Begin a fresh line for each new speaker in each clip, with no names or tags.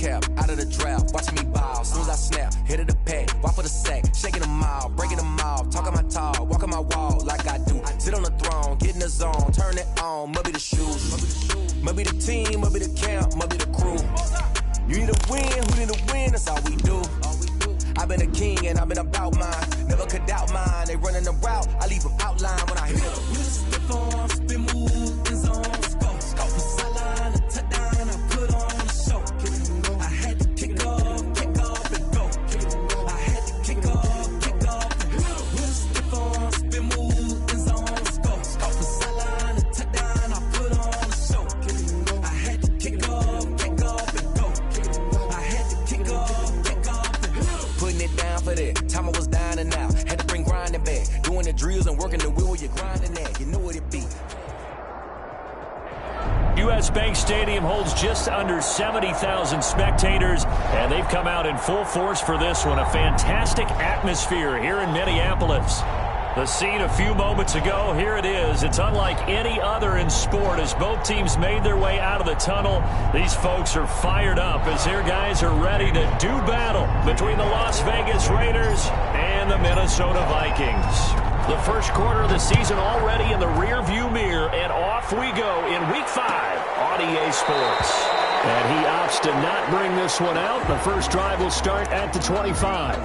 cap, out of the drought, watching me ball. Soon as I snap, hit of the pack, walk for the sack, shaking them all, breaking them off, talking my talk, walking my wall like I do. Sit on the throne, get in the zone, turn it on, must be the shoes, must be the team, must be the camp, must be the crew. You need to win, who need to win, that's all we do. I've been a king and I've been about mine, never could doubt mine. They running the route, I leave them outline when I hit them. Stiff on, spin move, in zone, scope, from sideline to touchdown, I put on the show. I had to kick off and go. I had to kick off and go. Stiff on, spin move, in zone, scope, from sideline to touchdown, I put on the show. I had to kick off and go. I had to kick off and go. Putting it down for that. Time I was down and out. Had to bring grinding back. Doing the drills and working the wheel where you're grinding at. You know what it be.
U.S. Bank Stadium holds just under 70,000 spectators, and they've come out in full force for this one. A fantastic atmosphere here in Minneapolis. The scene a few moments ago, here it is. It's unlike any other in sport as both teams made their way out of the tunnel. These folks are fired up as their guys are ready to do battle between the Las Vegas Raiders and the Minnesota Vikings. The first quarter of the season already in the rearview mirror, and off we go in Week 5 on EA Sports. And he opts to not bring this one out. The first drive will start at the 25.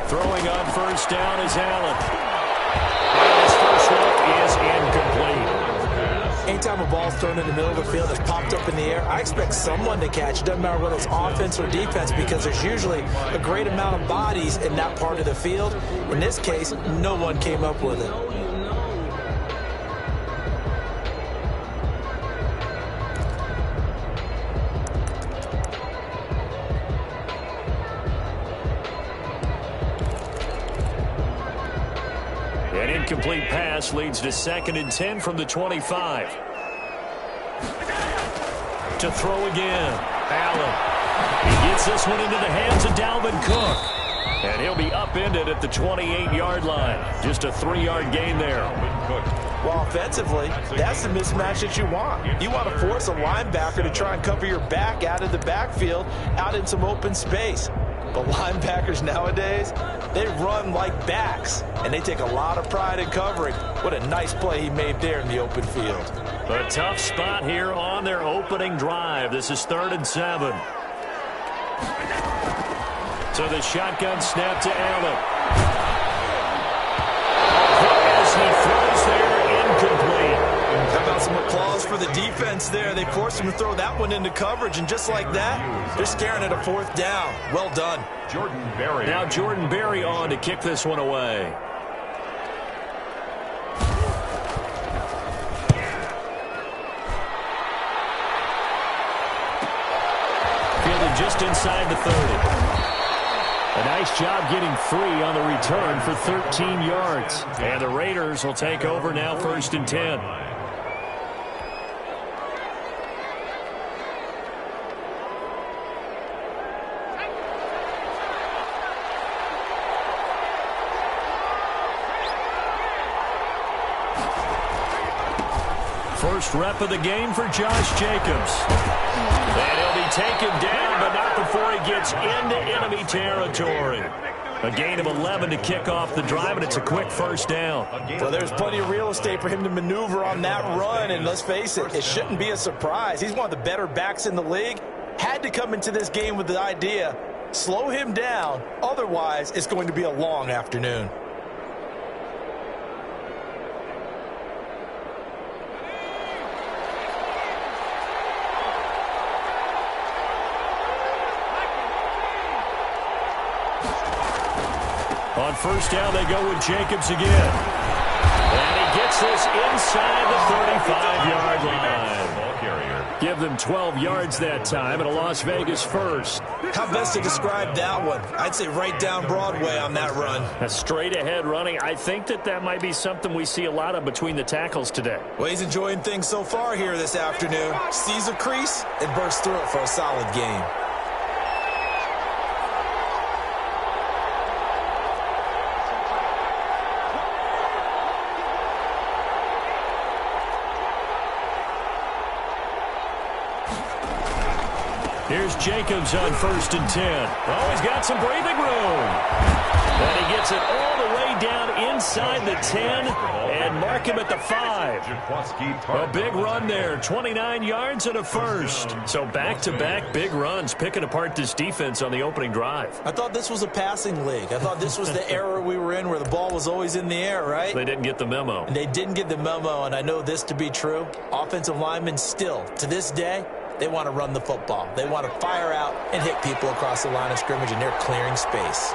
Throwing on first down is Allen. And his first look is incomplete.
Anytime a ball's thrown in the middle of the field that's popped up in the air, I expect someone to catch. It doesn't matter whether it's offense or defense because there's usually a great amount of bodies in that part of the field. In this case, no one came up with it.
An incomplete pass leads to 2nd and 10 from the 25. To throw again. Allen. He gets this one into the hands of Dalvin Cook. And he'll be upended at the 28-yard line. Just a 3-yard gain there.
Well, offensively, that's the mismatch that you want. You want to force a linebacker to try and cover your back out of the backfield, out in some open space. But linebackers nowadays, they run like backs, and they take a lot of pride in covering. What a nice play he made there in the open field.
A tough spot here on their opening drive. This is 3rd and 7. So the shotgun snap to Allen. As he throws there, incomplete.
How about some applause for the defense there? They forced him to throw that one into coverage, and just like that, they're scaring at a 4th down. Well done.
Now Jordan Berry on to kick this one away. Fielded just inside the 30. A nice job getting free on the return for 13 yards. And the Raiders will take over now 1st and 10. First rep of the game for Josh Jacobs. And he'll be taken down, but not before he gets into enemy territory. A gain of 11 to kick off the drive, and it's a quick first down.
Well, there's plenty of real estate for him to maneuver on that run, and let's face it, it shouldn't be a surprise. He's one of the better backs in the league. Had to come into this game with the idea, slow him down, otherwise it's going to be a long afternoon.
On first down, they go with Jacobs again. And he gets this inside the 35-yard line. Ball carrier. Give them 12 yards that time, and a Las Vegas first.
How best to describe that one? I'd say right down Broadway on that run.
A straight-ahead running. I think that might be something we see a lot of between the tackles today.
Well, he's enjoying things so far here this afternoon. Sees a crease and bursts through it for a solid game.
Here's Jacobs on 1st and 10. Oh, he's got some breathing room. And he gets it all the way down inside the 10 and mark him at the 5. A big run there, 29 yards and a first. So back-to-back big runs, picking apart this defense on the opening drive.
I thought this was a passing league. I thought this was the era we were in where the ball was always in the air, right?
They didn't get the memo.
And they didn't get the memo, and I know this to be true. Offensive linemen still, to this day, they want to run the football. They want to fire out and hit people across the line of scrimmage, and they're clearing space.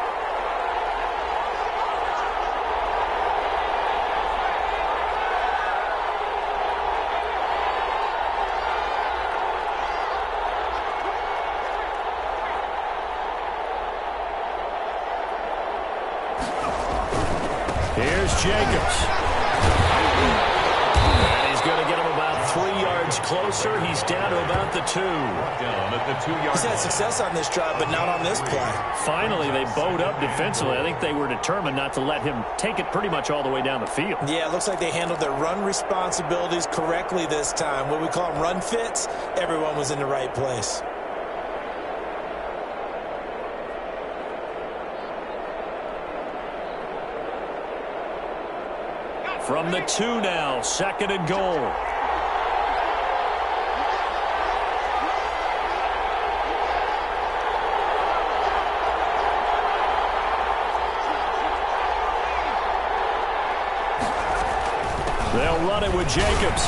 Here's Jacobs. And he's going to get him about 3 yards closer. He's down to about the 2. Down at the 2-yard.
He's had success on this drive, but not on this play.
Finally, they bowed up defensively. I think they were determined not to let him take it pretty much all the way down the field.
Yeah, it looks like they handled their run responsibilities correctly this time. What we call them run fits, everyone was in the right place.
From the 2 now, 2nd and goal. They'll run it with Jacobs.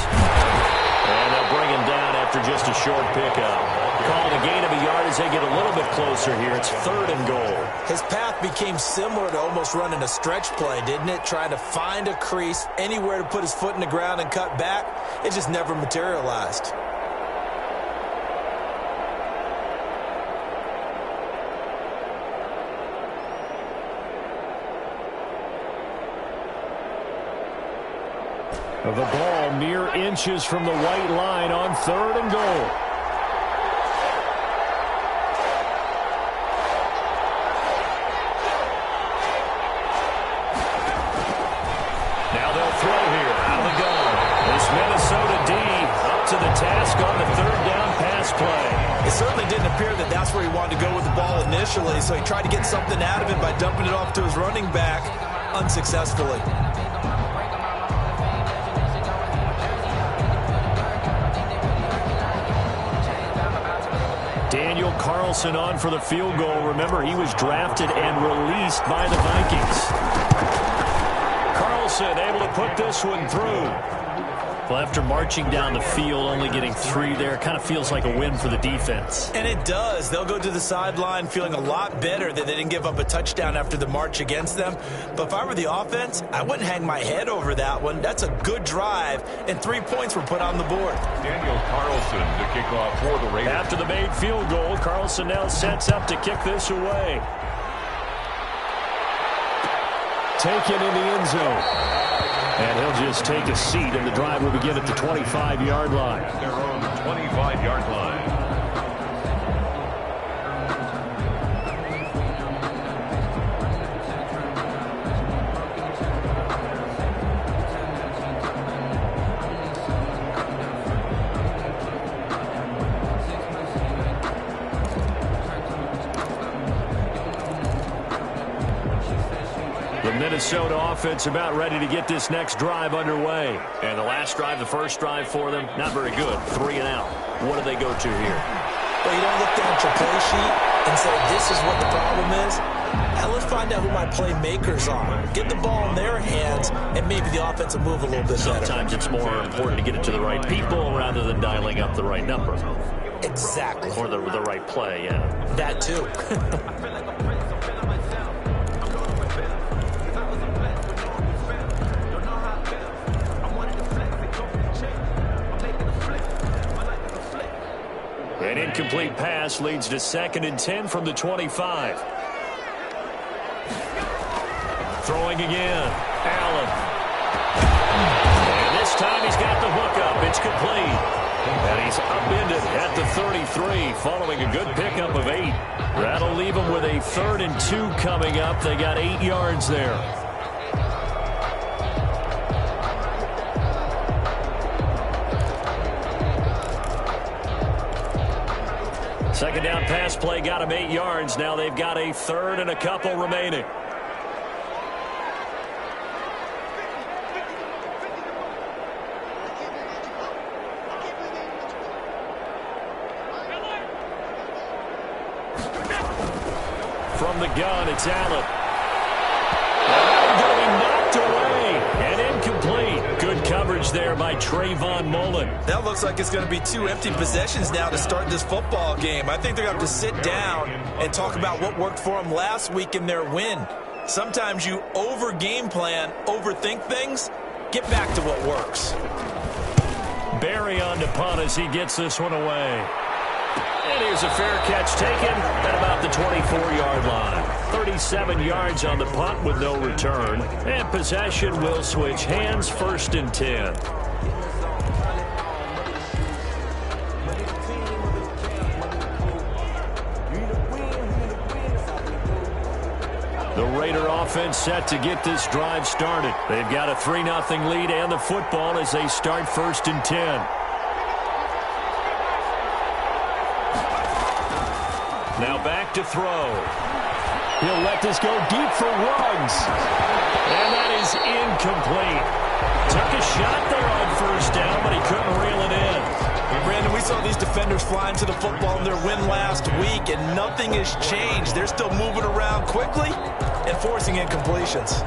And they'll bring him down after just a short pickup. Calling a gain of a yard as they get a little bit closer here. It's 3rd and goal.
His path became similar to almost running a stretch play, didn't it? Trying to find a crease, anywhere to put his foot in the ground and cut back. It just never materialized.
The ball mere inches from the white line on 3rd and goal. Now they'll throw here out of the gun. This Minnesota D up to the task on the 3rd down pass play.
It certainly didn't appear that that's where he wanted to go with the ball initially, so he tried to get something out of it by dumping it off to his running back unsuccessfully.
Daniel Carlson on for the field goal. Remember, he was drafted and released by the Vikings. Carlson able to put this one through. Well, after marching down the field, only getting 3 there, kind of feels like a win for the defense.
And it does. They'll go to the sideline feeling a lot better that they didn't give up a touchdown after the march against them. But if I were the offense, I wouldn't hang my head over that one. That's a good drive, and 3 points were put on the board.
Daniel Carlson to kick off for the Raiders.
After the made field goal, Carlson now sets up to kick this away. Taken in the end zone. And he'll just take a seat, and the drive will begin at the 25-yard line.
Their own 25-yard line.
Minnesota offense about ready to get this next drive underway. And the last drive, the first drive for them, not very good. 3 and out. What do they go to here?
Well, you don't look down at your play sheet and say, this is what the problem is. Now let's find out who my playmakers are. Get the ball in their hands, and maybe the offense will move a little bit better.
Sometimes it's more important to get it to the right people rather than dialing up the right number.
Exactly.
Or the right play, yeah.
That too.
An incomplete pass leads to 2nd and 10 from the 25. Throwing again. Allen. And this time he's got the hookup. It's complete. And he's upended at the 33 following a good pickup of 8. That'll leave him with a 3rd and 2 coming up. They got 8 yards there. Second down pass play got him 8 yards. Now they've got a 3rd and a couple remaining. From the gun, it's Allen. Going to be knocked away and incomplete. Good coverage there by Trayvon Mullen.
That looks like it's going to be 2 empty possessions now to start this football game. I think they're going to have to sit down and talk about what worked for them last week in their win. Sometimes you over-game plan, overthink things. Get back to what works.
Barry on to punt as he gets this one away. And here's a fair catch taken at about the 24-yard line. 37 yards on the punt with no return. And possession will switch hands, 1st and 10. The Raider offense set to get this drive started. They've got a 3-0 lead and the football as they start 1st and 10. Now back to throw. He'll let this go deep for Ruggs. And that is incomplete. Took a shot there on 1st down, but he couldn't reel it in.
Brandon, we saw these defenders flying to the football in their win last week, and nothing has changed. They're still moving around quickly and forcing incompletions.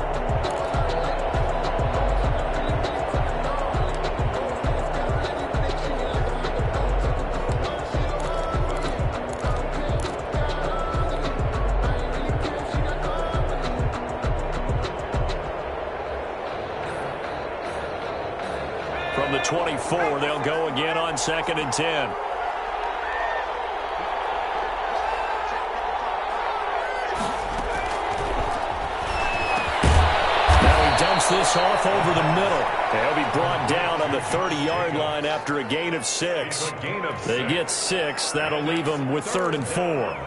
From the 24, they'll go again on 2nd and 10. Dumps this off over the middle. They'll be brought down on the 30-yard line after a gain of 6. They get 6. That'll leave them with 3rd and 4.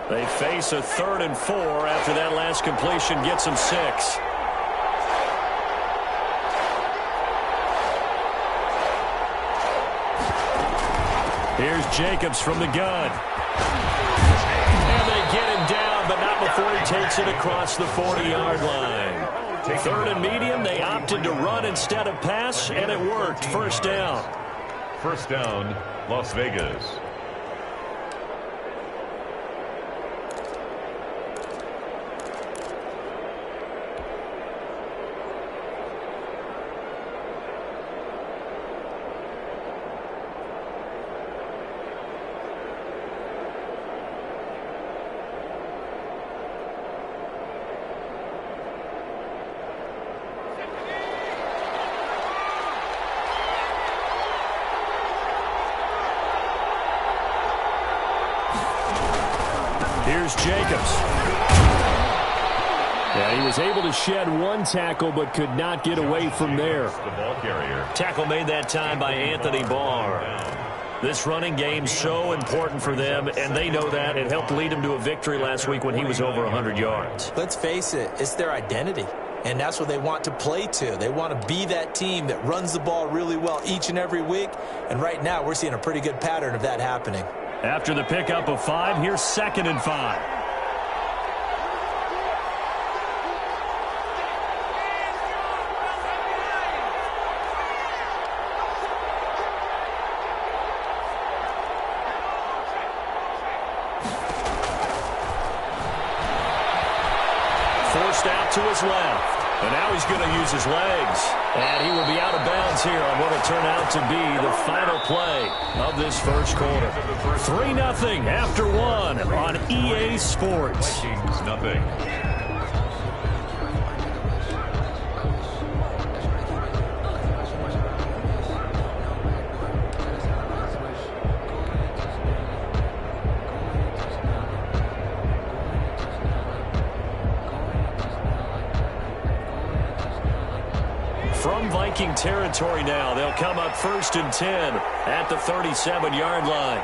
They face a 3rd and 4 after that last completion gets them 6. Here's Jacobs from the gun. And they get him down, but not before he takes it across the 40-yard line. 3rd and medium, they opted to run instead of pass, and it worked. 1st down.
1st down, Las Vegas.
Here's Jacobs. Yeah, he was able to shed 1 tackle but could not get away from there.
The ball carrier.
Tackle made that time by Anthony Barr. This running game so important for them, and they know that. It helped lead them to a victory last week when he was over 100 yards.
Let's face it, it's their identity. and that's what they want to play to. They want to be that team that runs the ball really well each and every week, and right now we're seeing a pretty good pattern of that happening.
After the pickup of 5, here's 2nd and 5. Forced out to his left. And now he's going to use his legs. And he will be out of bounds here on what will turn out to be the final play of this first quarter. 3-0 after 1 on EA Sports.
Vikings, nothing.
From Viking territory now, they'll come up 1st and 10 at the 37-yard line.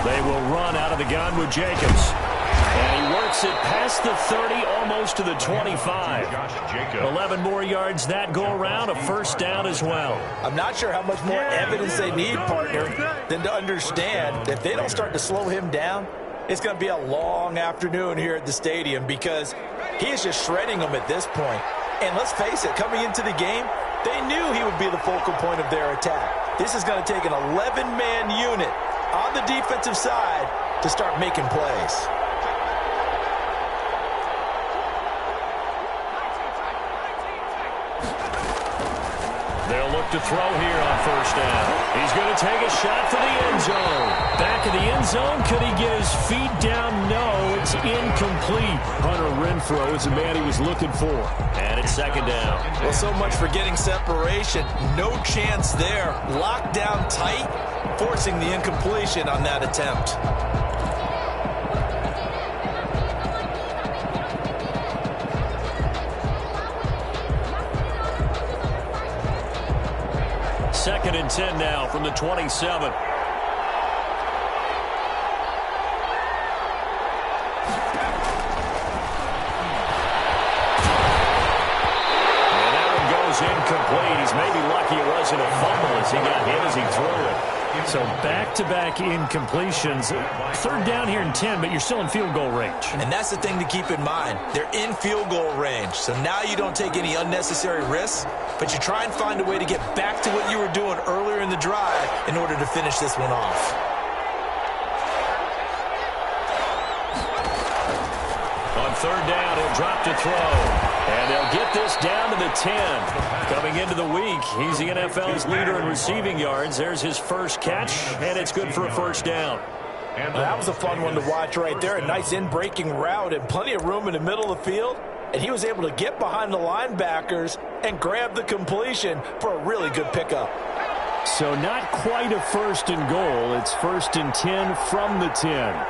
They will run out of the gun with Jacobs. And he works it past the 30, almost to the 25. 11 more yards that go around, a first down as well.
I'm not sure how much more evidence they need, partner, than to understand that if they don't start to slow him down, it's going to be a long afternoon here at the stadium because he is just shredding them at this point. And let's face it, coming into the game, they knew he would be the focal point of their attack. This is going to take an 11-man unit on the defensive side to start making plays.
They'll look to throw here on first down. He's going to take a shot for the end zone. Back of the end zone. Could he get his feet down? No, it's incomplete. Hunter Renfrow is the man he was looking for. And it's 2nd down.
Well, so much for getting separation. No chance there. Locked down tight, forcing the incompletion on that attempt.
Second and 10 now from the 27. Incomplete. He's maybe lucky it wasn't a fumble as he got hit as he threw it. So back-to-back incompletions. 3rd down here in 10, but you're still in field goal range.
And that's the thing to keep in mind. They're in field goal range. So now you don't take any unnecessary risks, but you try and find a way to get back to what you were doing earlier in the drive in order to finish this one off.
On 3rd down, he'll drop to throw. And they'll get this down to the 10. Coming into the week, he's the NFL's leader in receiving yards. There's his first catch, and it's good for a first down.
And that was a fun one to watch right there. A nice in-breaking route and plenty of room in the middle of the field. And he was able to get behind the linebackers and grab the completion for a really good pickup.
So not quite a 1st and goal. It's 1st and 10 from the 10.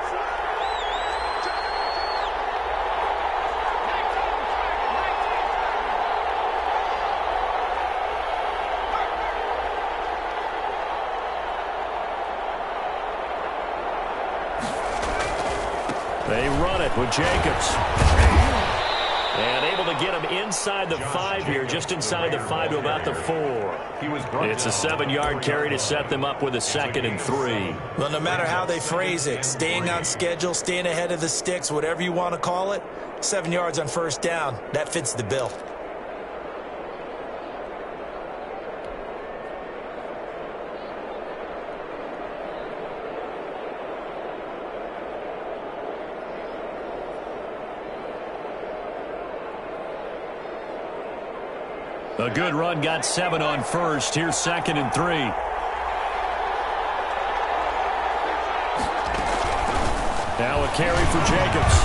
They run it with Jacobs. And able to get him inside the 5 here, just inside the 5 to about the 4. It's a 7-yard carry to set them up with a 2nd and 3.
Well, no matter how they phrase it, staying on schedule, staying ahead of the sticks, whatever you want to call it, 7 yards on first down, that fits the bill.
A good run, got 7 on first. Here's 2nd and 3. Now a carry for Jacobs.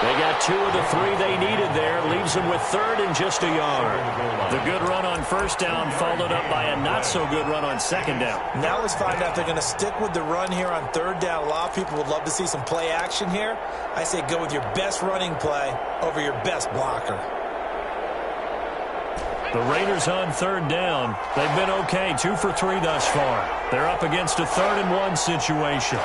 They got 2 of the 3 they needed there. Leaves them with 3rd and just a yard. The good run on first down followed up by a not-so-good run on 2nd down.
Now let's find out if they're going to stick with the run here on 3rd down. A lot of people would love to see some play action here. I say go with your best running play over your best blocker.
The Raiders on 3rd down. They've been okay, 2 for 3 thus far. They're up against a 3rd and 1 situation.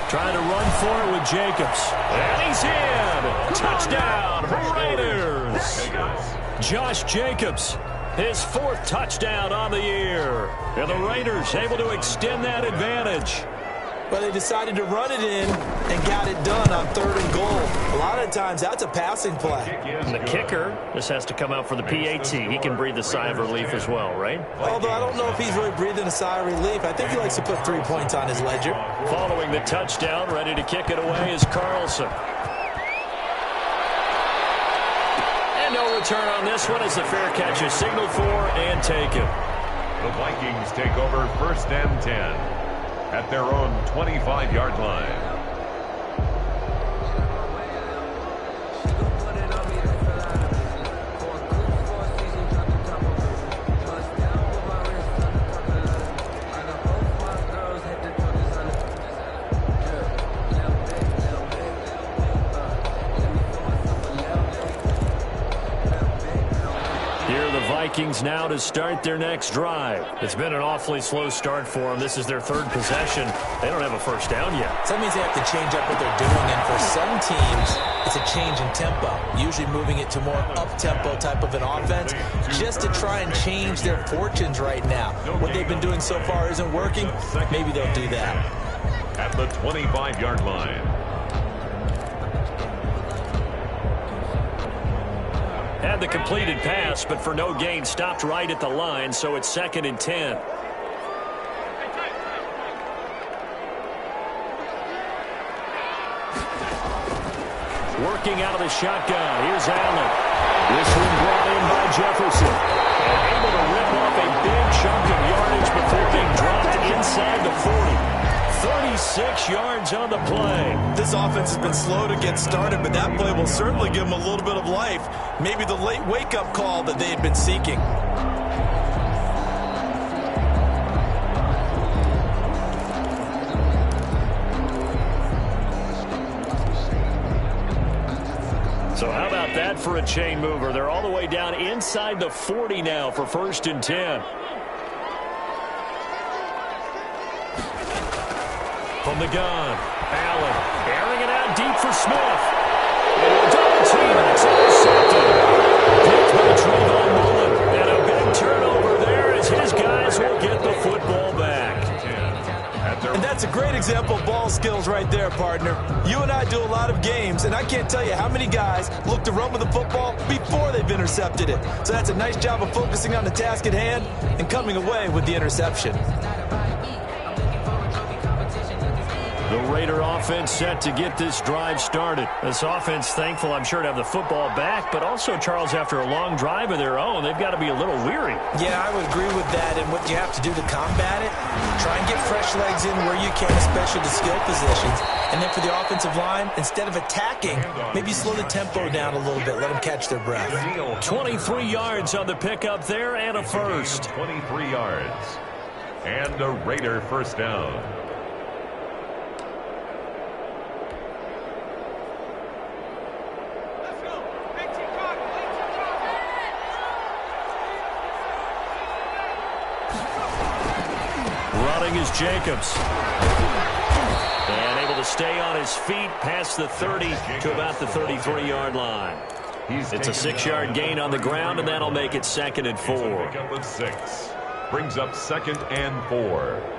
Trying to run for it with Jacobs. And he's in. Touchdown, Raiders. Josh Jacobs, his 4th touchdown on the year. And the Raiders able to extend that advantage.
But they decided to run it in and got it done on 3rd and goal. A lot of times, that's a passing play.
And the kicker, this has to come out for the PAT. He can breathe a sigh of relief as well, right?
Although I don't know if he's really breathing a sigh of relief. I think he likes to put 3 points on his ledger.
Following the touchdown, ready to kick it away is Carlson. And no return on this one as the fair catch is signaled for and taken.
The Vikings take over 1st and 10. At their own 25-yard line.
Vikings now to start their next drive. It's been an awfully slow start for them. This is their 3rd possession. They don't have a first down yet.
So that means they have to change up what they're doing, and for some teams, it's a change in tempo, usually moving it to more up-tempo type of an offense, just to try and change their fortunes right now. What they've been doing so far isn't working. Maybe they'll do that.
At the 25-yard line.
Had the completed pass, but for no gain, stopped right at the line, so it's 2nd and 10. Working out of the shotgun. Here's Allen. This one brought in by Jefferson. And able to rip off a big chunk of yardage before being dropped inside the 40. 36 yards on the play.
This offense has been slow to get started, but that play will certainly give them a little bit of life. Maybe the late wake-up call that they had been seeking.
So how about that for a chain mover? They're all the way down inside the 40 now for 1st and 10. From the gun, Allen airing it out deep for Smith. Double team, and it's intercepted. Picked by Trayvon Mullen. And a big turnover there as his guys will get the football back.
And that's a great example of ball skills right there, partner. You and I do a lot of games, and I can't tell you how many guys look to run with the football before they've intercepted it. So that's a nice job of focusing on the task at hand and coming away with the interception.
The Raider offense set to get this drive started. This offense thankful, I'm sure, to have the football back, but also, Charles, after a long drive of their own, they've got to be a little weary.
Yeah, I would agree with that, and what you have to do to combat it, try and get fresh legs in where you can, especially the skill positions. And then for the offensive line, instead of attacking, maybe slow the tempo down a little bit, let them catch their breath.
23 yards on the pickup there and a first.
23 yards. And a Raider first down.
Is Jacobs. And able to stay on his feet past the 30 to about the 33-yard line. It's a 6-yard gain on the ground, and that'll make it 2nd and 4.
Pickup of 6. Brings up 2nd and 4.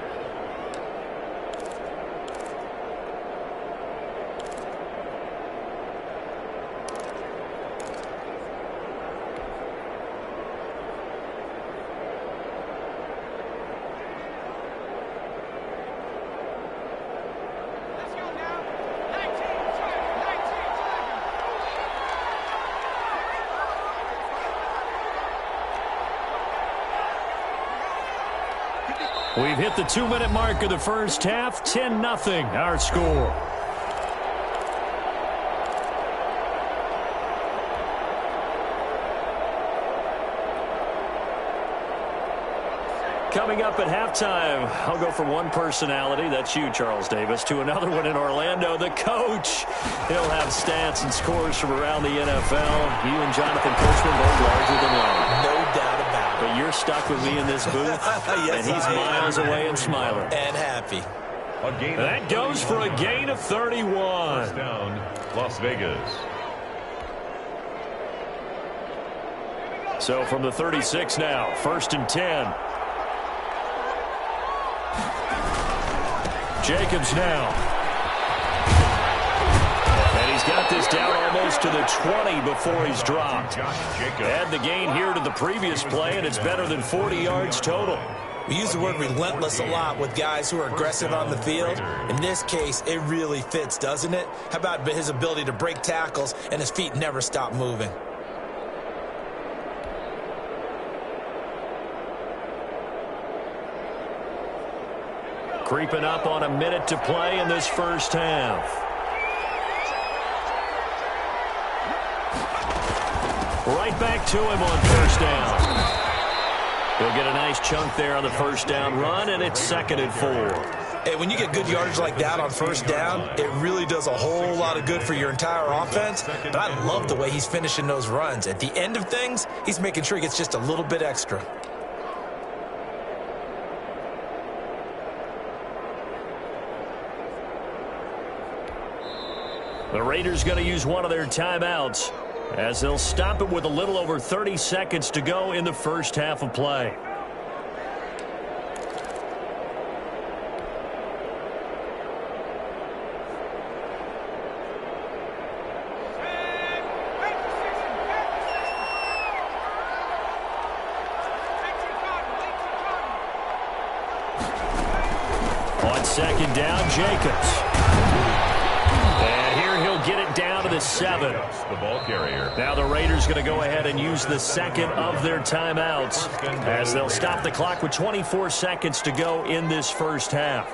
We've hit the 2-minute mark of the first half. 10-0 our score. Coming up at halftime, I'll go from one personality, that's you, Charles Davis, to another one in Orlando, the coach. He'll have stats and scores from around the NFL. You and Jonathan Coachman both larger than life.
No doubt about it.
But you're stuck with me in this booth,
Yes,
and he's miles away and smiling.
And happy.
That goes for a gain of 31.
First down, Las Vegas.
So from the 36 now, 1st and 10. Jacobs now. And he's got this down almost to the 20 before he's dropped. Add the gain here to the previous play, and it's better than 40 yards total.
We use the word relentless a lot with guys who are aggressive on the field. In this case, it really fits, doesn't it? How about his ability to break tackles and his feet never stop moving?
Creeping up on a minute to play in this first half. Right back to him on first down. He'll get a nice chunk there on the first down run, and it's 2nd and 4.
Hey, when you get good yardage like that on first down, it really does a whole lot of good for your entire offense. But I love the way he's finishing those runs. At the end of things, he's making sure he gets just a little bit extra.
The Raiders going to use one of their timeouts as they'll stop it with a little over 30 seconds to go in the first half of play. On 2nd down, Jacobs. And here he'll get it down to the 7.
The ball carrier.
Now the Raiders going to go ahead and use the second of their timeouts as they'll stop the clock with 24 seconds to go in this first half.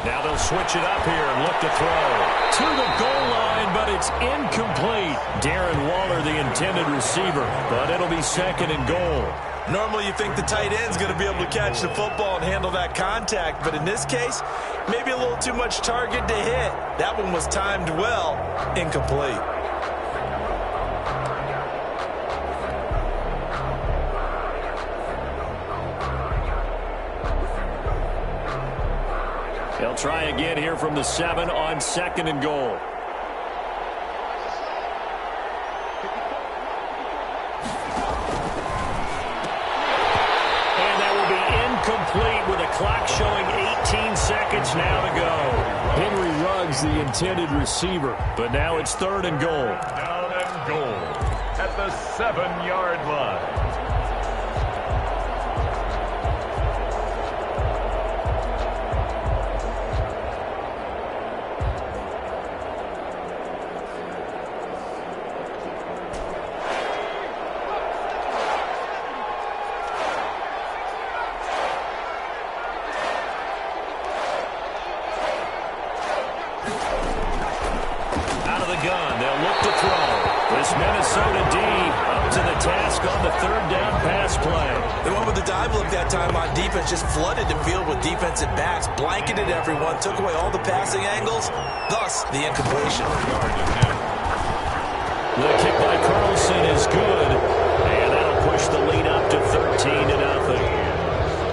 Now they'll switch it up here and look to throw to the goal line, but it's incomplete. Darren Waller, the intended receiver, but it'll be 2nd and goal.
Normally you think the tight end's going to be able to catch the football and handle that contact, but in this case, maybe a little too much target to hit. That one was timed well, incomplete.
They'll try again here from the 7 on 2nd and goal. And that will be incomplete with a clock showing 18 seconds now to go. Henry Ruggs, the intended receiver, but now it's 3rd and goal.
Down and goal at the 7-yard line.
Minnesota D up to the task on the 3rd down pass play.
They went with the dive look that time on defense, just flooded the field with defensive backs, blanketed everyone, took away all the passing angles, thus the incompletion.
The kick by Carlson is good, and that'll push the lead up to 13-0.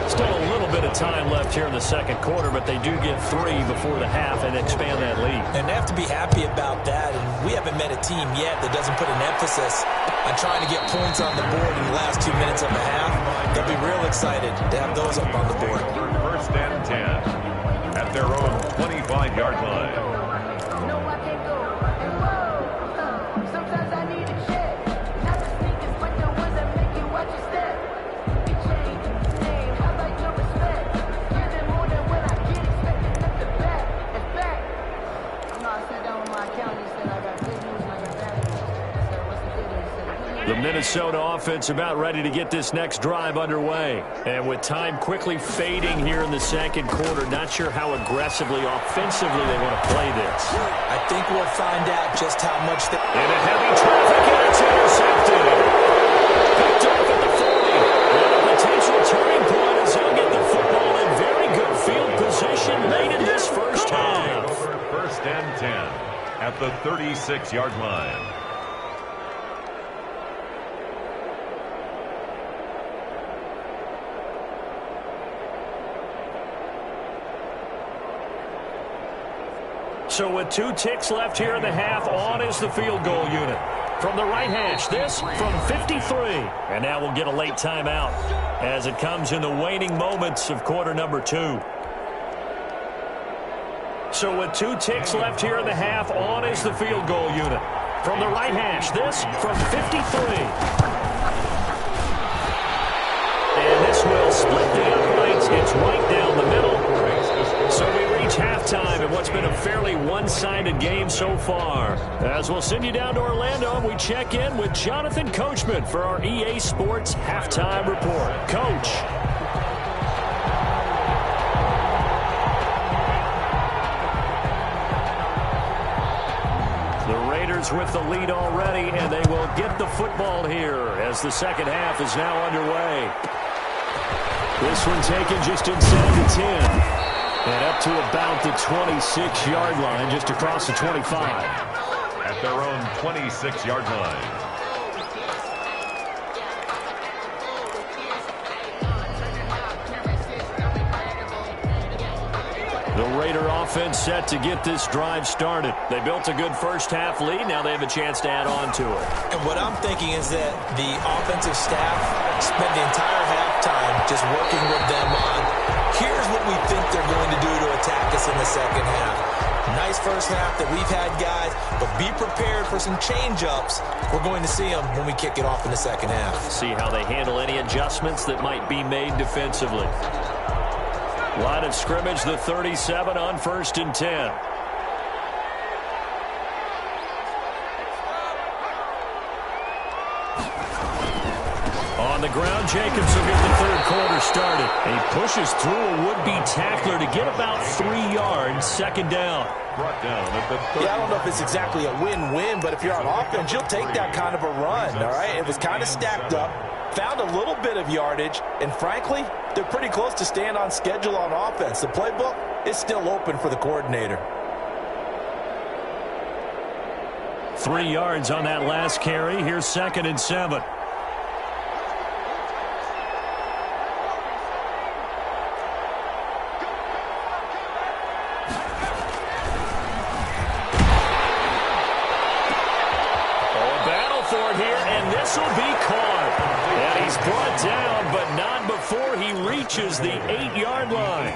Still a little bit of time left here in the 2nd quarter, but they do get 3 before the half and expand that lead.
And they have to be happy about that. And we haven't met a team yet that doesn't put an emphasis on trying to get points on the board in the last 2 minutes of the half. They'll be real excited to have those up on the board.
1st and 10 at their own 25-yard line.
Minnesota offense about ready to get this next drive underway. And with time quickly fading here in the second quarter, not sure how aggressively, offensively they want to play this.
I think we'll find out just how much they...
In a heavy traffic, and it's intercepted. Picked off at the 40. And a potential turning point as he'll get the football in very good field position late in this first half.
First and 10 at the 36-yard line.
So with 2 ticks left here in the half, on is the field goal unit. From the right hash, this from 53. And now we'll get a late timeout as it comes in the waning moments of quarter number 2. So with 2 ticks left here in the half, on is the field goal unit. From the right hash, this from 53. And this will split the uprights. It's right down the middle. So we reach halftime in what's been a fairly one-sided game so far. As we'll send you down to Orlando, and we check in with Jonathan Coachman for our EA Sports Halftime Report. Coach. The Raiders with the lead already, and they will get the football here as the second half is now underway. This one taken just inside the 10. And up to about the 26-yard line, just across the 25.
At their own 26-yard line.
The Raider offense set to get this drive started. They built a good first-half lead. Now they have a chance to add on to it.
And what I'm thinking is that the offensive staff spent the entire halftime just working with them on, here's what we think they're going to do to attack us in the second half. Nice first half that we've had, guys, but be prepared for some change-ups. We're going to see them when we kick it off in the second half.
See how they handle any adjustments that might be made defensively. Line of scrimmage, the 37 on 1st and 10. On the ground, Jacobs will get the third quarter started. He pushes through a would-be tackler to get about 3 yards, second down.
Brought down at the 30.
Yeah, I don't know if it's exactly a win-win, but if you're on offense, you'll take that kind of a run, all right? It was kind of stacked up, found a little bit of yardage, and frankly, they're pretty close to staying on schedule on offense. The playbook is still open for the coordinator.
3 yards on that last carry. Here's 2nd and 7. Down, but not before he reaches the 8-yard line.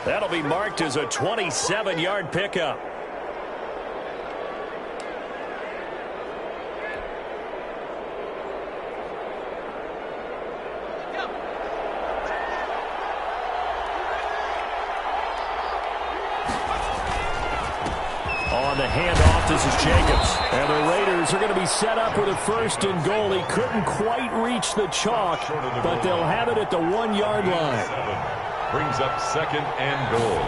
That'll be marked as a 27-yard pickup. On the handoff, this is Jacobs. And the Raiders are going to be set up with a 1st and goal. He couldn't quite reach the chalk, but they'll have it at the 1-yard line.
Brings up 2nd and goal.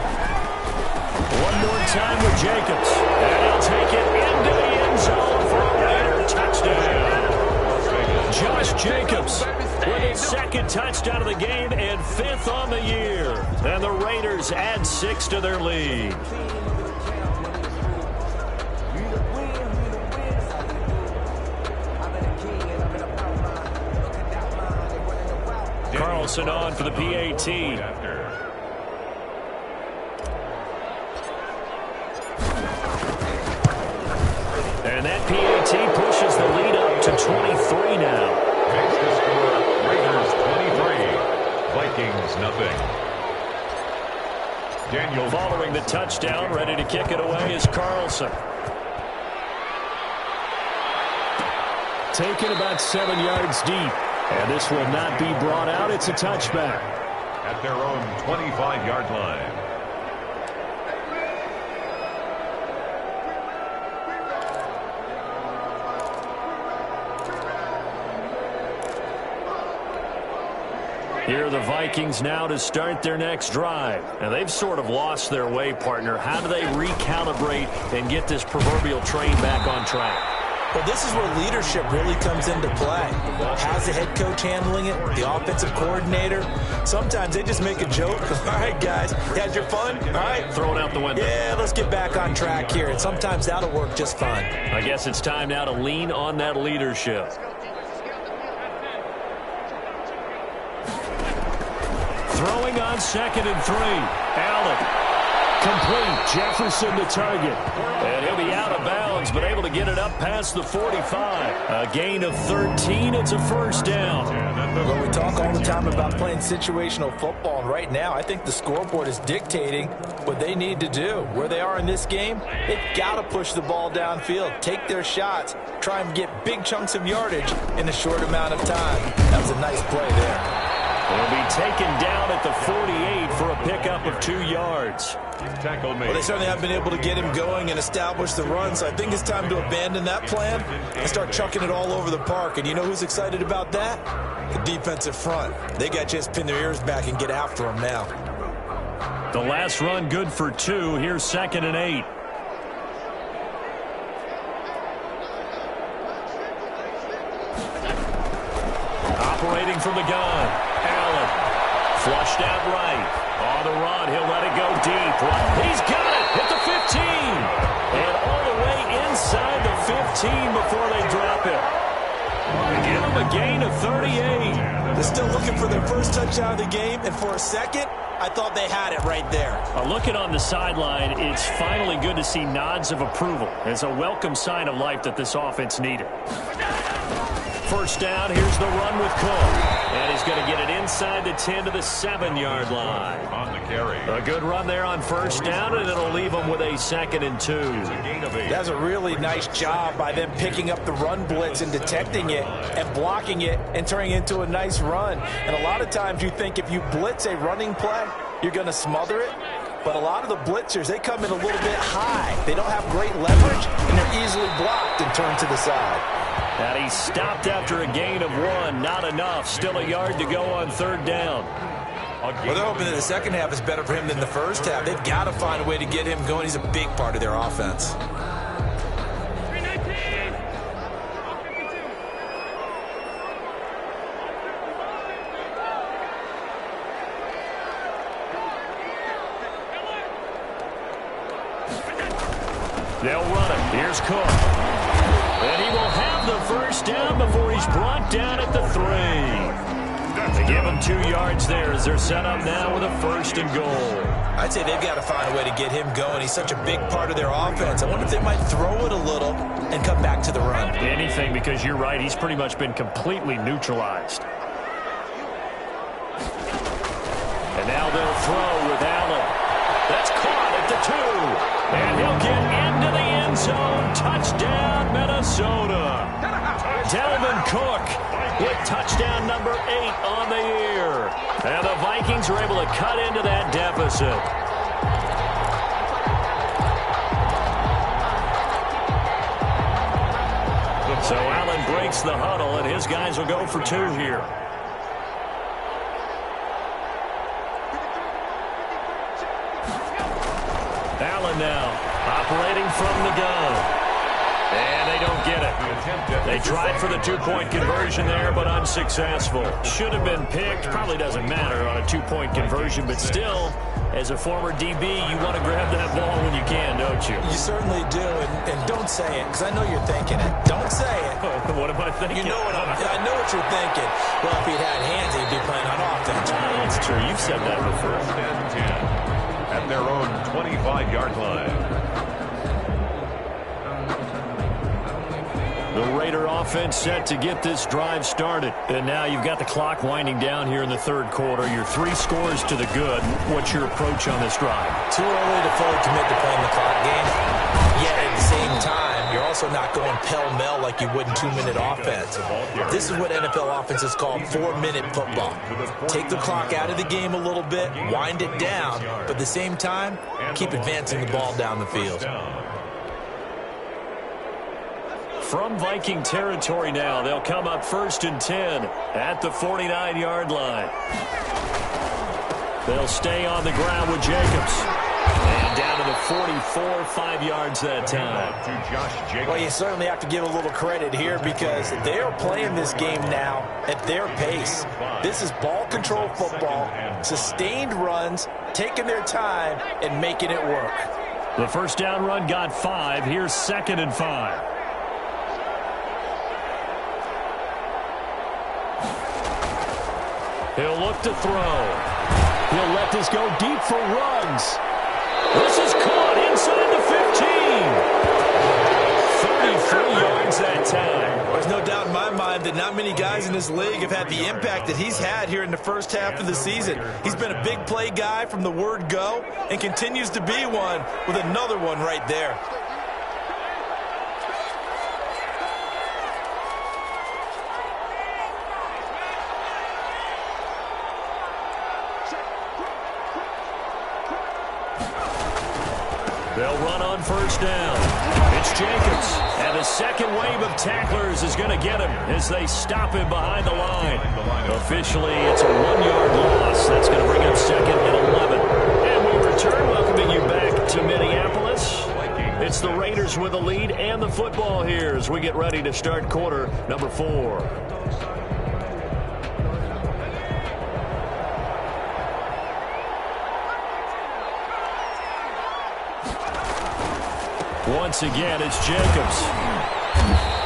One more time with Jacobs. And he'll take it into the end zone for a Raider touchdown. Josh Jacobs with his 2nd touchdown of the game and 5th on the year. And the Raiders add 6 to their lead. Carlson on for the PAT. And that PAT pushes the lead up to 23 now.
Makes the score Raiders 23, Vikings nothing. Daniel
following the touchdown, ready to kick it away is Carlson. Taken about 7 yards deep. And this will not be brought out. It's a touchback.
At their own 25-yard line.
Here are the Vikings now to start their next drive. And they've sort of lost their way, partner. How do they recalibrate and get this proverbial train back on track?
Well, this is where leadership really comes into play. How's the head coach handling it? The offensive coordinator? Sometimes they just make a joke. All right, guys, you had your fun? All right.
Throw it out the window.
Yeah, let's get back on track here. And sometimes that'll work just fine.
I guess it's time now to lean on that leadership. Throwing on 2nd and 3. Allen. Complete. Jefferson the target. And he'll be out of bounds, but able to get it up past the 45. A gain of 13. It's a first down.
Well, we talk all the time about playing situational football, and right now I think the scoreboard is dictating what they need to do. Where they are in this game, they've got to push the ball downfield, take their shots, try and get big chunks of yardage in a short amount of time. That was a nice play there.
He'll be taken down at the 48 for a pickup of 2 yards.
Well, they certainly have been able to get him going and establish the run, so I think it's time to abandon that plan and start chucking it all over the park. And you know who's excited about that? The defensive front. They got a chance to pin their ears back and get after him now.
The last run good for 2. Here's 2nd and 8. Operating from the gun. Allen. Flushed out right. On the run. He'll let it go deep. He's got it. Hit the 15. And all the way inside the 15 before they drop it. Give him a gain of 38.
They're still looking for their first touchdown of the game, and for a second, I thought they had it right there.
Looking on the sideline, it's finally good to see nods of approval. It's a welcome sign of life that this offense needed. First down, here's the run with Cook. And he's going to get it inside the 10 to the 7-yard line.
On the carry.
A good run there on first down, and it'll leave them with a 2nd and 2.
That's a really nice job by them picking up the run blitz and detecting it and blocking it and turning it into a nice run. And a lot of times you think if you blitz a running play, you're going to smother it. But a lot of the blitzers, they come in a little bit high. They don't have great leverage, and they're easily blocked and turned to the side.
And he stopped after a gain of 1. Not enough. Still a yard to go on 3rd down.
Well, they're hoping that the second half is better for him than the first half. They've got to find a way to get him going. He's a big part of their offense.
They'll run it. Here's Cook. And he will have the first down before he's brought down at the 3. They give him 2 yards there as they're set up now with a 1st and goal.
I'd say they've got to find a way to get him going. He's such a big part of their offense. I wonder if they might throw it a little and come back to the run.
Anything, because you're right. He's pretty much been completely neutralized. And now they'll throw with Allen. That's caught at the 2. And he'll get into the end zone. Touchdown, Minnesota. Dalvin Cook with touchdown number 8 on the year. And the Vikings are able to cut into that deficit. So Allen breaks the huddle, and his guys will go for 2 here. Allen now operating from the gun. And they don't get it. They tried for the 2-point conversion there, but unsuccessful. Should have been picked. Probably doesn't matter on a 2-point conversion, but still, as a former DB, you want to grab that ball when you can, don't you?
You certainly do, and don't say it, because I know you're thinking it. Don't say it.
What am I thinking?
You know what I know what you're thinking. Well, if he'd had hands, he'd be playing on offense.
That's true. You've said that before.
10 at their own 25-yard line.
The Raider offense set to get this drive started. And now you've got the clock winding down here in the 3rd quarter. Your 3 scores to the good. What's your approach on this drive?
Too early to fully commit to playing the clock game. Yet at the same time, you're also not going pell-mell like you would in 2-minute offense. This is what NFL offenses call 4-minute football. Take the clock out of the game a little bit, wind it down, but at the same time, keep advancing the ball down the field.
From Viking territory now, they'll come up 1st and 10 at the 49-yard line. They'll stay on the ground with Jacobs. And down to the 44, 5 yards that time.
Well, you certainly have to give a little credit here because they are playing this game now at their pace. This is ball control football, sustained runs, taking their time, and making it work.
The first down run got 5. Here's 2nd and 5. He'll look to throw. He'll let this go deep for Ruggs. This is caught inside the 15. 33 yards that time.
There's no doubt in my mind that not many guys in this league have had the impact that he's had here in the first half of the season. He's been a big play guy from the word go and continues to be one with another one right there.
They'll run on first down. It's Jacobs. And the second wave of tacklers is going to get him as they stop him behind the line. Officially, it's a 1-yard loss. That's going to bring up 2nd and 11. And we return, welcoming you back to Minneapolis. It's the Raiders with the lead and the football here as we get ready to start quarter number 4. Once again, it's Jacobs.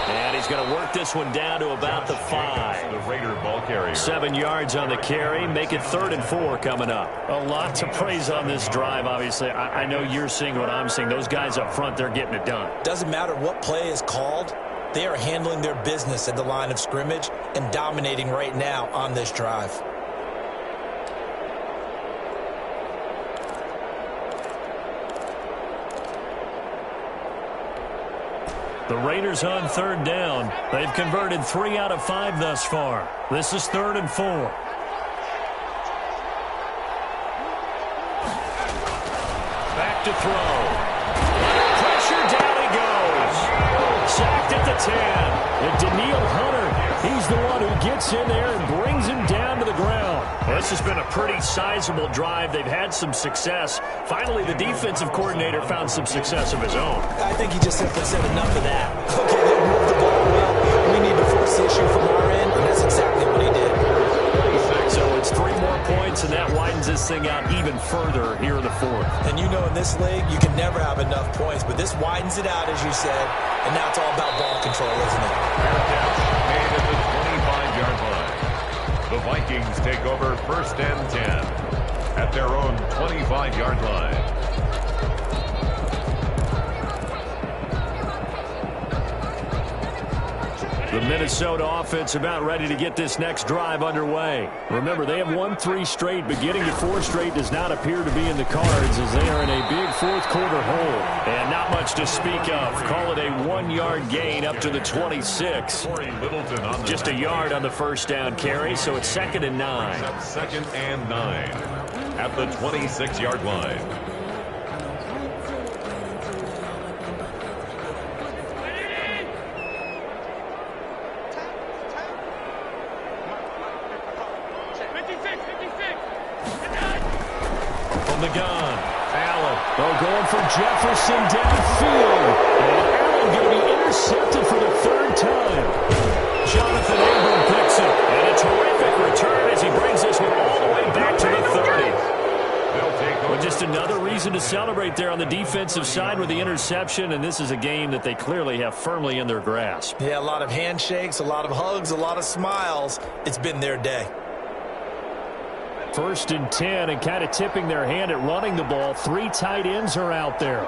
And he's going to work this one down to about the 5.
The Raider ball carrier.
7 yards on the carry. Make it 3rd and 4 coming up. A lot to praise on this drive, obviously. I know you're seeing what I'm seeing. Those guys up front, they're getting it done.
Doesn't matter what play is called. They are handling their business at the line of scrimmage and dominating right now on this drive.
The Raiders on 3rd down. They've converted 3 out of 5 thus far. This is 3rd and 4. Back to throw. Pressure, down he goes. Sacked at the 10. And Daniil Hunter, he's the one who gets in there and brings him down to the ground. Well, this has been a pretty sizable drive. They've had some success. Finally, the defensive coordinator found some success of his own.
I think he just simply said enough of that. Okay, they moved the ball well. We need to force the issue from our end, and that's exactly what he did.
So it's 3 more points, and that widens this thing out even further here in the 4th.
And you know in this league, you can never have enough points, but this widens it out, as you said, and now it's all about ball control, isn't it?
Made at the 25-yard line. The Vikings take over 1st and 10 at their own 25-yard line.
The Minnesota offense about ready to get this next drive underway. Remember, they have won 3 straight, but getting to 4 straight does not appear to be in the cards as they are in a big 4th quarter hole. And not much to speak of. Call it a 1-yard gain up to the 26. Just a yard on the first down carry, so it's 2nd and 9.
2nd and 9 at the 26-yard line.
From the gun, Allen. Oh, going for Jefferson downfield. And Allen going to be intercepted for the 3rd time. Jonathan Abram picks it. And a terrific return as he brings this one all the way back to the 30. Well, just another reason to celebrate there on the defensive side with the interception, and this is a game that they clearly have firmly in their grasp.
Yeah, a lot of handshakes, a lot of hugs, a lot of smiles. It's been their day.
1st and 10, and kind of tipping their hand at running the ball. 3 tight ends are out there.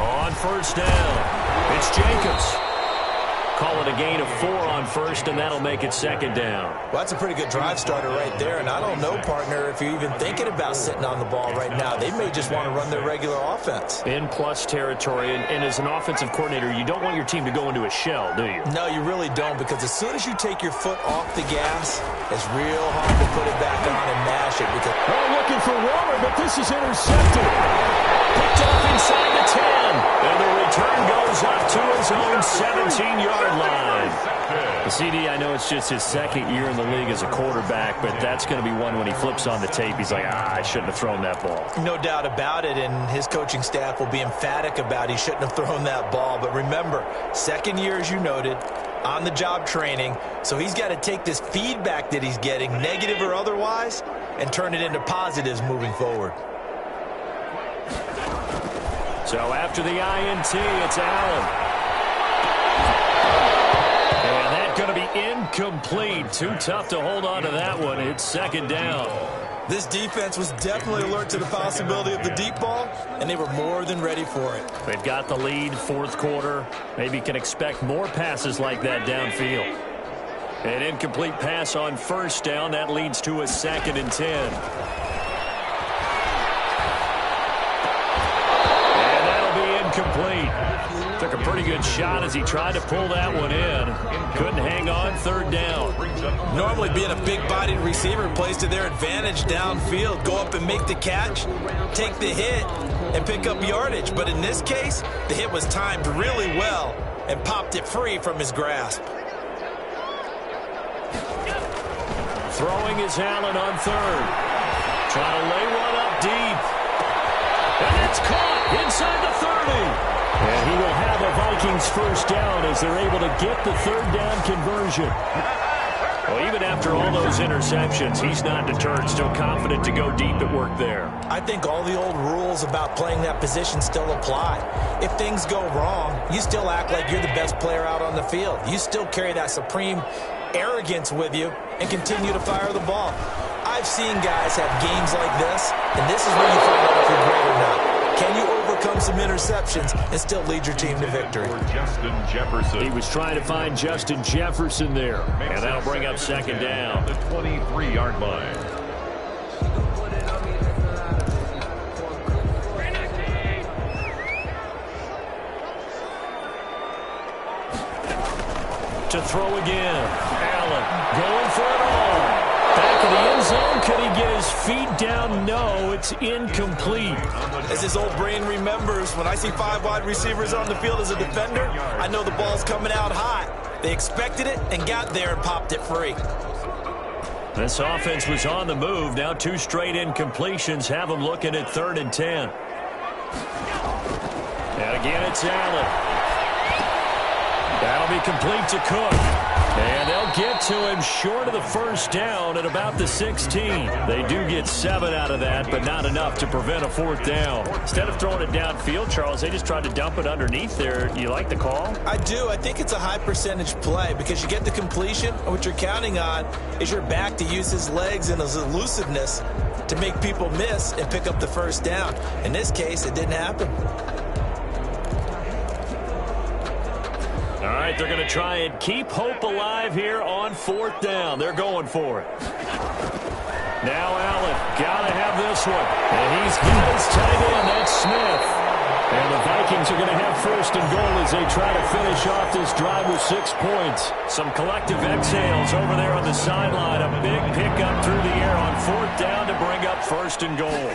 On first down, it's Jacobs. Call it a gain of 4 on first, and that'll make it second down.
Well, that's a pretty good drive starter right there, and I don't know, partner, if you're even thinking about sitting on the ball right now. They may just want to run their regular offense.
In plus territory, and as an offensive coordinator, you don't want your team to go into a shell, do you?
No, you really don't, because as soon as you take your foot off the gas, it's real hard to put it back on and mash it. Because
looking for Waller, but this is intercepted. Picked up inside the 10, and the return goes up to his own 17-yard line. The CD, I know it's just his second year in the league as a quarterback, but that's going to be one when he flips on the tape. He's like, I shouldn't have thrown that ball.
No doubt about it, and his coaching staff will be emphatic about he shouldn't have thrown that ball. But remember, second year, as you noted, on-the-job training, so he's got to take this feedback that he's getting, negative or otherwise, and turn it into positives moving forward.
So after the INT, it's Allen. And that's going to be incomplete. Too tough to hold on to that one. It's second down.
This defense was definitely alert to the possibility of the deep ball, and they were more than ready for it.
They've got the lead, fourth quarter. Maybe can expect more passes like that downfield. An incomplete pass on first down. That leads to a 2nd and 10. Complete. Took a pretty good shot as he tried to pull that one in. Couldn't hang on, third down.
Normally being a big-bodied receiver plays to their advantage downfield. Go up and make the catch, take the hit, and pick up yardage. But in this case, the hit was timed really well and popped it free from his grasp.
Throwing is Allen on third. Trying to lay one up deep. And it's caught inside the 30. And he will have a Vikings first down as they're able to get the third down conversion. Well, even after all those interceptions, he's not deterred, still confident to go deep at work there.
I think all the old rules about playing that position still apply. If things go wrong, you still act like you're the best player out on the field. You still carry that supreme arrogance with you and continue to fire the ball. I've seen guys have games like this, and this is where you find out if you're great or not. Can you overcome some interceptions and still lead your team to victory?
Justin Jefferson.
He was trying to find Justin Jefferson there, and that'll bring up second down.
The 23-yard line.
To throw again. Allen going for it all. Back of the end zone. Can he get his feet down? No, it's incomplete.
As his old brain remembers, when I see 5 wide receivers on the field as a defender, I know the ball's coming out hot. They expected it and got there and popped it free.
This offense was on the move. Now 2 straight incompletions have them looking at 3rd and 10. And again, it's Allen. That'll be complete to Cook. And they'll get to him short of the first down at about the 16. They do get 7 out of that, but not enough to prevent a 4th down. Instead of throwing it downfield, Charles, they just tried to dump it underneath there. You like the call?
I do. I think it's a high percentage play because you get the completion, and what you're counting on is your back to use his legs and his elusiveness to make people miss and pick up the first down. In this case, it didn't happen.
All right, they're going to try and keep hope alive here on 4th down. They're going for it. Now Allen, got to have this one. And he's got his tight end, that's Smith. And the Vikings are going to have 1st and goal as they try to finish off this drive with 6 points. Some collective exhales over there on the sideline. A big pickup through the air on 4th down to bring up 1st and goal.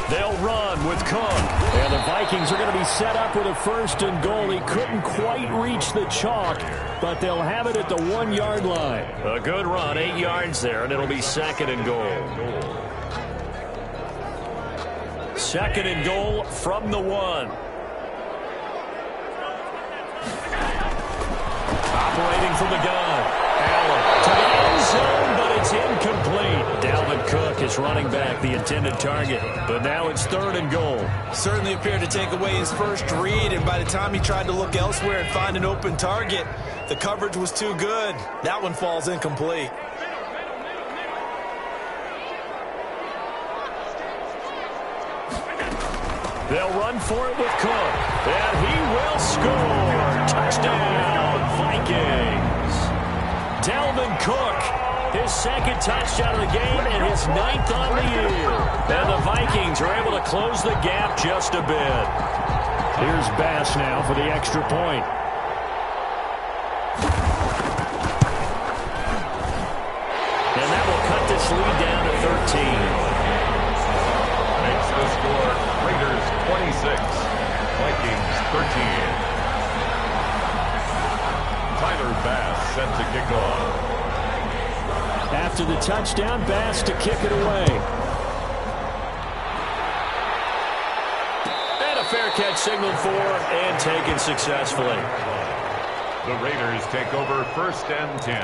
They'll run with Cook. And the Vikings are going to be set up with a 1st and goal. He couldn't quite reach the chalk, but they'll have it at the 1-yard line. A good run, 8 yards there, and it'll be 2nd and goal. 2nd and goal from the 1. Operating from the gun. Allen to the end zone, but it's incomplete. Dalvin Cook is running back, the intended target. But now it's 3rd and goal.
Certainly appeared to take away his first read, and by the time he tried to look elsewhere and find an open target, the coverage was too good. That one falls incomplete. They'll run for it with Cook. And he will score. Touchdown,
second touchdown of the game and his 9th on the year. And the Vikings are able to close the gap just a bit. Here's Bass now for the extra point. And that will cut this lead down to 13.
Makes the score Raiders 26, Vikings 13. Tyler Bass set to kick off.
After the touchdown, Bass to kick it away. And a fair catch signaled for and taken successfully.
The Raiders take over 1st and 10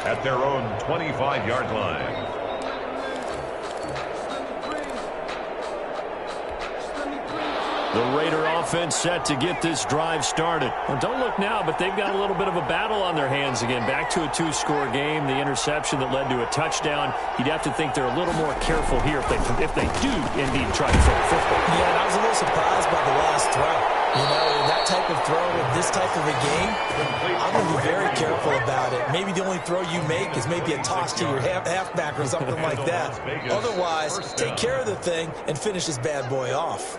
at their own 25-yard line.
The Raider offense set to get this drive started. Well, don't look now, but they've got a little bit of a battle on their hands again. Back to a 2-score game. The interception that led to a touchdown. You'd have to think they're a little more careful here if they do indeed try to throw the football.
Yeah, and I was a little surprised by the last throw. You know, that type of throw in this type of a game, I'm going to be very careful about it. Maybe the only throw you make is maybe a toss to your halfback or something like that. Otherwise, take care of the thing and finish this bad boy off.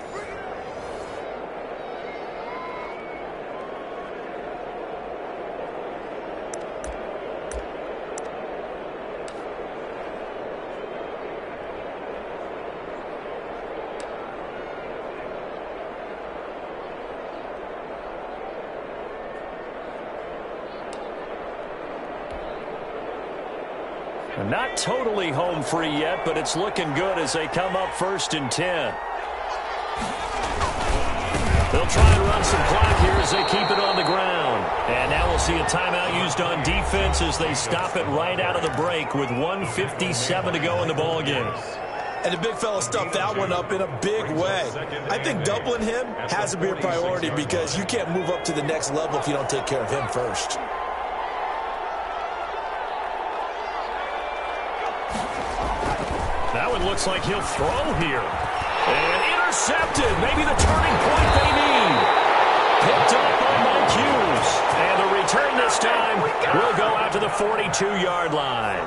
Not totally home free yet, but it's looking good as they come up 1st and 10. They'll try and run some clock here as they keep it on the ground. And now we'll see a timeout used on defense as they stop it right out of the break with 1:57 to go in the ballgame.
And the big fella stuffed that one up in a big way. I think doubling him has to be a priority because you can't move up to the next level if you don't take care of him first.
That one looks like he'll throw here. And intercepted. Maybe the turning point they need. Picked up by Mike Hughes. And the return this time will go out to the 42-yard line.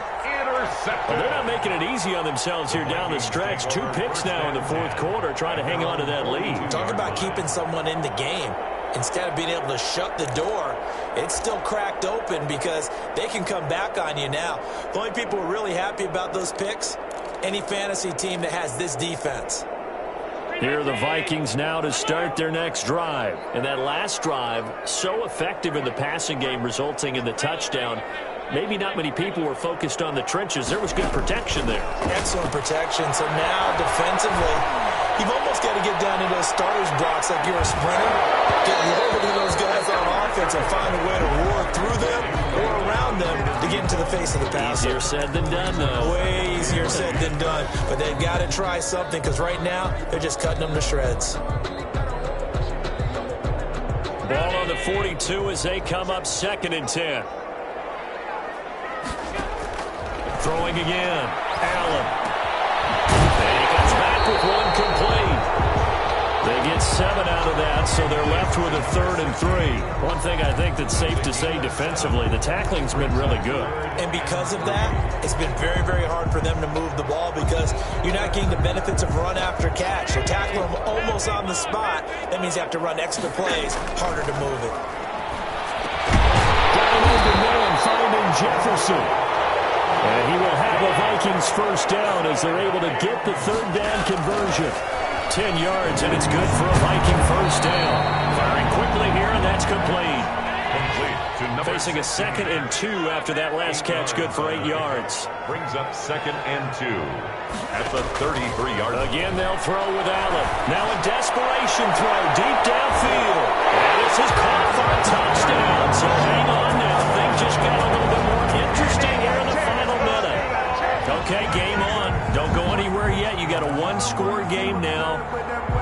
Well, they're not making it easy on themselves here down the stretch. 2 picks now in the 4th quarter trying to hang on to that lead.
Talk about keeping someone in the game. Instead of being able to shut the door, it's still cracked open because they can come back on you now. The only people who are really happy about those picks, any fantasy team that has this defense.
Here are the Vikings now to start their next drive. And that last drive, so effective in the passing game, resulting in the touchdown. Maybe not many people were focused on the trenches. There was good protection there.
Excellent protection. So now defensively, you've almost got to get down into those starters blocks like you're a sprinter. Get over to those guys on offense and find a way to roar through them or around them to get into the face of the passer.
Easier said than done, though.
Way easier said than done. But they've got to try something because right now they're just cutting them to shreds.
Ball on the 42 as they come up 2nd and 10. Throwing again. Allen. And he comes back with one complete. They get 7 out of that, so they're left with a 3rd and 3. One thing I think that's safe to say defensively, the tackling's been really good.
And because of that, it's been very, very hard for them to move the ball because you're not getting the benefits of run after catch. They're tackling them almost on the spot. That means you have to run extra plays, harder to move it.
Got an open man finding Jefferson. And he will have a Vikings 1st down as they're able to get the 3rd down conversion. 10 yards, and it's good for a Viking 1st down. Firing quickly here, and that's complete. Facing a 2nd and 2 after that last catch, good for 8 yards.
Brings up 2nd and 2 at the 33-yard line.
Again, they'll throw with Allen. Now a desperation throw deep downfield. And this is caught for a touchdown. So hang on now. Things just got a little bit more interesting here in the final minute. Okay, game on. Don't go anywhere yet. You got a 1-score game now.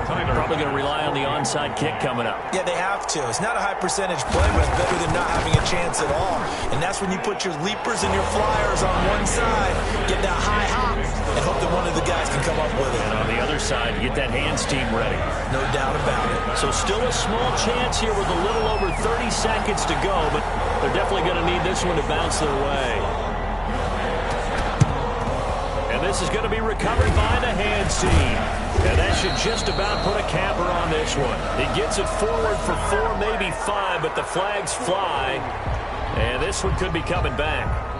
Probably going to rely on the onside kick coming up.
Yeah, they have to. It's not a high percentage play, but it's better than not having a chance at all. And that's when you put your leapers and your flyers on one side, get that high hop, and hope that one of the guys can come up with it.
And on the other side, you get that hands team ready.
No doubt about it.
So still a small chance here with a little over 30 seconds to go, but they're definitely going to need this one to bounce their way. this is going to be recovered by the hands team. And that should just about put a capper on this one. He gets it forward for 4, maybe 5, but the flags fly. And this one could be coming back.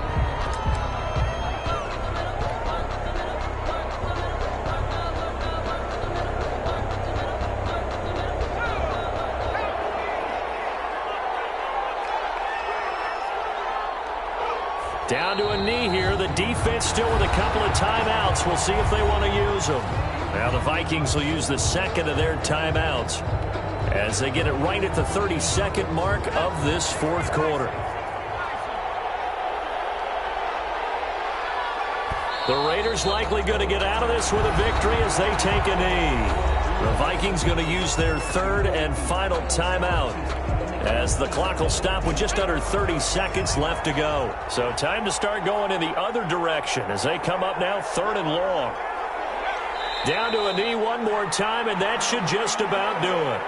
Down to a knee here. The defense still with a couple of timeouts. We'll see if they want to use them. Now the Vikings will use the second of their timeouts as they get it right at the 32nd mark of this fourth quarter. The Raiders likely going to get out of this with a victory as they take a knee. The Vikings going to use their third and final timeout as the clock will stop with just under 30 seconds left to go. So time to start going in the other direction as they come up now 3rd and long. Down to a knee one more time, and that should just about do it.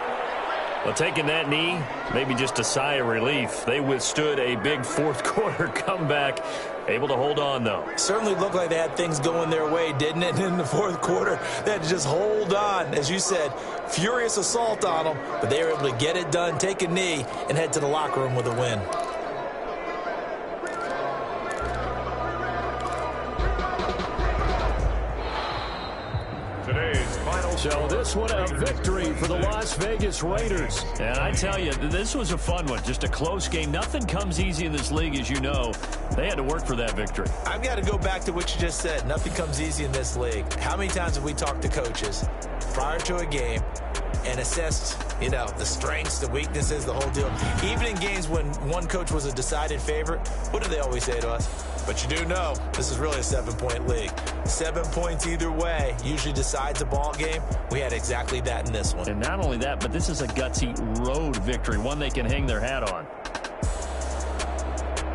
Well, taking that knee, maybe just a sigh of relief. They withstood a big fourth quarter comeback. Able to hold on, though.
Certainly looked like they had things going their way, didn't it? In the fourth quarter, they had to just hold on. As you said, furious assault on them, but they were able to get it done, take a knee, and head to the locker room with a win.
So this one a victory for the Las Vegas Raiders. And I tell you, this was a fun one. Just a close game. Nothing comes easy in this league, as you know. They had to work for that victory.
I've got to go back to what you just said. Nothing comes easy in this league. How many times have we talked to coaches prior to a game and assessed, you know, the strengths, the weaknesses, the whole deal? Even in games when one coach was a decided favorite, what do they always say to us? But you do know this is really a 7-point league. 7 points either way usually decides a ball game. We had exactly that in this one.
And not only that, but this is a gutsy road victory, one they can hang their hat on.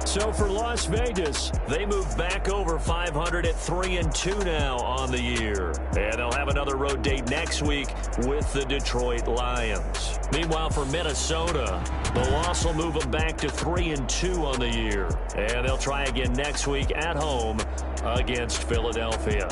So for Las Vegas, they move back over 500 at 3-2 now on the year. And they'll have another road date next week with the Detroit Lions. Meanwhile, for Minnesota, the loss will move them back to 3-2 on the year. And they'll try again next week at home against Philadelphia.